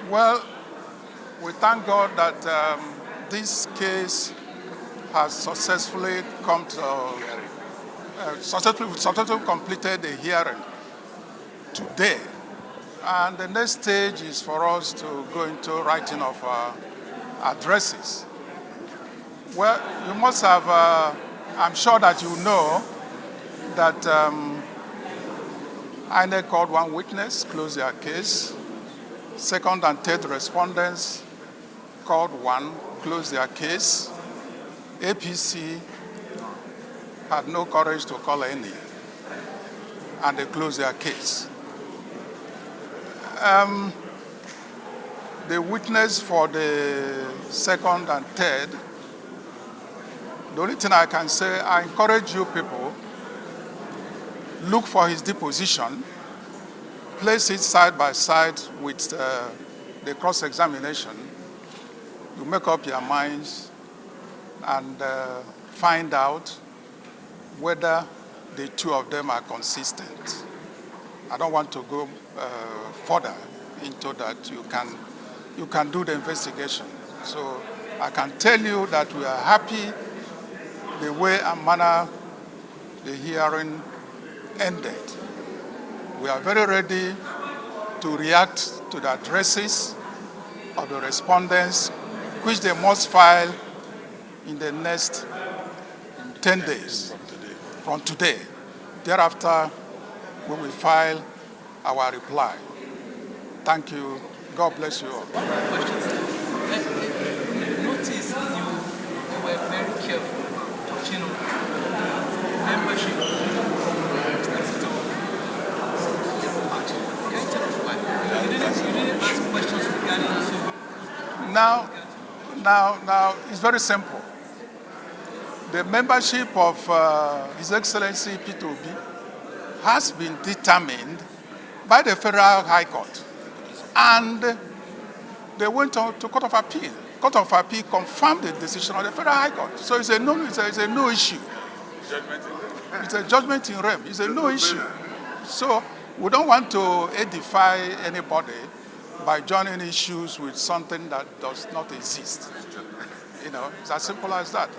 Well, we thank God that this case has successfully come to successfully completed the hearing today. And the next stage is for us to go into writing of addresses. Well, you must have, I'm sure that you know that INEC called one witness, closed their case. Second and third respondents called one, closed their case. APC had no courage to call any, and they closed their case. The witness for the second and third, the only thing I can say, I encourage you people, look for his deposition, place it side by side with the cross-examination. You make up your minds and find out whether the two of them are consistent. I don't want to go further into that. You can do the investigation. So I can tell you that we are happy the way and manner the hearing ended. We are very ready to react to the addresses of the respondents, which they must file in the next 10 days from today. Thereafter, we will file our reply. Thank you. God bless you all. Notice you were very careful touching on membership from Can you tell us why? You didn't ask questions regarding Now, it's very simple. The membership of His Excellency Peter Obi has been determined by the Federal High Court, and they went on to Court of Appeal. Court of Appeal confirmed the decision of the Federal High Court. So it's a no issue. It's a judgment in rem. It's a no issue. So we don't want to edify anybody by joining issues with something that does not exist. It's as simple as that.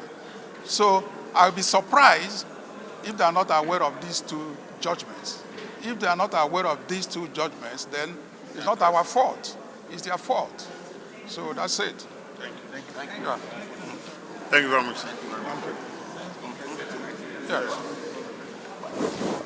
So I'll be surprised if they are not aware of these two judgments. If they are not aware of these two judgments, then it's not our fault. It's their fault. So that's it. Thank you. Yeah. Thank you very much. Thank you. Yes.